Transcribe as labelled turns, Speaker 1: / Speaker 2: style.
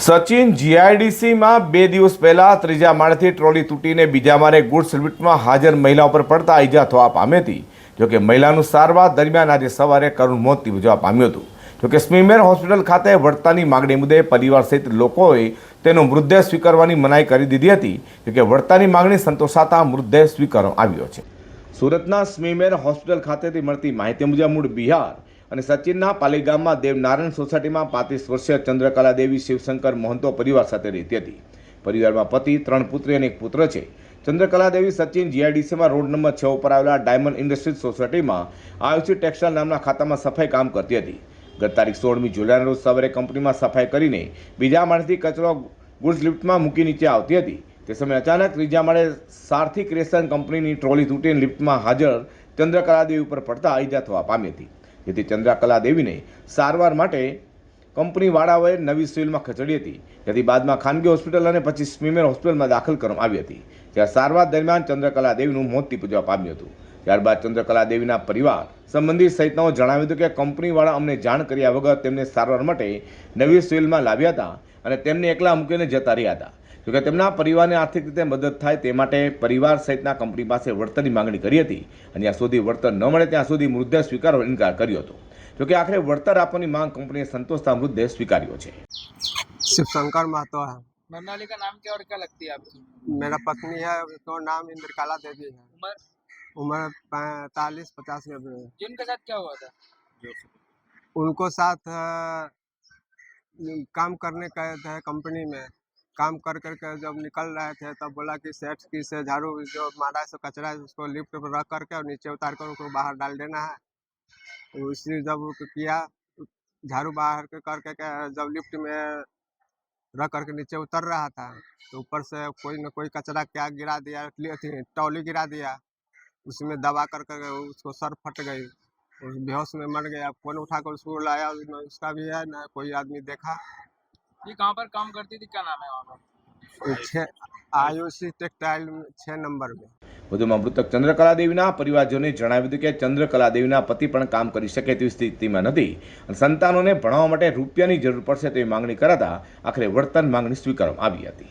Speaker 1: સચિન જીઆઈડીસીમાં 2 દિવસ પહેલા ત્રીજા માળેથી ટ્રોલી તૂટીને બીજા માળે ગુડ્સ લિફ્ટમાં હાજર મહિલા ઉપર પડતા ઈજા થવા પામી હતી। જોકે મહિલાનું સારવાર દરમિયાન આજે સવારે કરુણ મોત નિપજવા પામ્યું હતું। જોકે સ્મીમેર હોસ્પિટલ ખાતે વળતરની માગણી મુદ્દે પરિવાર સહિત લોકોએ તેનો મૃતદેહ સ્વીકારવાની મનાઈ કરી દીધી હતી। જોકે વળતરની માગણી સંતોષાતા મૃતદેહ સ્વીકારવામાં આવ્યો છે। સુરતના સ્મીમેર હોસ્પિટલ ખાતેથી મળતી માહિતી મુજબ મૂળ બિહાર અને સચિનના પાલીગામમાં દેવનારાયણ સોસાયટીમાં 35 વર્ષીય ચંદ્રકલા દેવી શિવશંકર મહંતો પરિવાર સાથે રહેતી હતી। પરિવારમાં પતિ, 3 પુત્રી અને 1 પુત્ર છે। ચંદ્રકલા દેવી સચિન જીઆઈડીસીમાં રોડ નંબર 6 ઉપર આવેલા ડાયમંડ ઇન્ડસ્ટ્રીઝ સોસાયટીમાં આયુષી ટેક્સટાઇલ નામના ખાતામાં સફાઈ કામ કરતી હતી। ગત તારીખ 16મી જુલાઈના રોજ સવારે કંપનીમાં સફાઈ કરીને બીજા માળેથી કચરો ગુડ્સ લિફ્ટમાં મૂકી નીચે આવતી હતી। તે સમયે અચાનક ત્રીજા માળે સારથી ક્રેશન કંપનીની ટ્રોલી તૂટીને લિફ્ટમાં હાજર ચંદ્રકલા દેવી ઉપર પડતા ઈજા થવા પામી હતી। જેથી ચંદ્રકલા દેવીને સારવાર માટે કંપનીવાળાઓએ નવી સિવિલમાં ખસેડી હતી। જેથી બાદમાં ખાનગી હોસ્પિટલ અને પછી સ્મીમેર હોસ્પિટલમાં દાખલ કરવામાં આવી હતી। જ્યાં સારવાર દરમિયાન ચંદ્રકલા દેવીનું મોત નિપજવા પામ્યું હતું। ત્યારબાદ ચંદ્રકલા દેવીના પરિવાર સંબંધી સહિતનાઓ જણાવ્યું હતું કે કંપનીવાળા અમને જાણ કર્યા વગર તેમને સારવાર માટે નવી સિવિલમાં લાવ્યા હતા અને તેમને એકલા મૂકીને જતા રહ્યા હતા। જોકે તેમના પરિવારને આર્થિક રીતે મદદ થાય તે માટે પરિવાર સહિતના કંપની પાસે વળતરની માંગણી કરી હતી અને જ્યાં સુધી વળતર ન મળે ત્યાં સુધી મૃતદેહ સ્વીકારવાનો ઇનકાર કર્યો હતો। જોકે આખરે વળતર આપવાની માંગ કંપનીએ સંતોષતા मृतदेह स्वीकार्यो है।
Speaker 2: शिवशंकर महतो है।
Speaker 3: मरने का नाम क्या और क्या लगती है आपकी?
Speaker 2: मेरा पत्नी है, उसका नाम इंद्रकला देवी है।
Speaker 3: उम्र?
Speaker 2: उम्र 45-50 में है।
Speaker 3: जिनके साथ क्या हुआ था?
Speaker 2: उनको साथ काम करने गए थे कंपनी में। काम कर करके जब निकल रहे थे तब बोला कि सेठ की से झाड़ू जो मारा है सो कचरा है उसको लिफ्ट पर रख करके और नीचे उतार कर उसको बाहर डाल देना है। तो उसी जब किया, झाड़ू बाहर करके जब लिफ्ट में रख करके नीचे उतर रहा था तो ऊपर से कोई न कोई कचरा क्या गिरा दिया, टॉली गिरा दिया। उसमें दबा करके उसको सर फट गई, उस बेहोश में मर गया। फोन उठाकर उसको लाया, उसका भी है ना कोई आदमी देखा।
Speaker 3: ये कहाँ पर काम करती थी, क्या नाम है वहाँ पर?
Speaker 2: आयुषी टेक्सटाइल 6 नंबर में।
Speaker 1: વધુમાં મૃતક ચંદ્રકલા દેવીના પરિવારજનોએ જણાવ્યું હતું કે ચંદ્રકલા દેવીના પતિ પણ કામ કરી શકે તેવી સ્થિતિમાં નથી અને સંતાનોને ભણાવવા માટે રૂપિયાની જરૂર પડશે તેવી માંગણી કરાતા આખરે વળતર માંગણી સ્વીકારવામાં આવી હતી।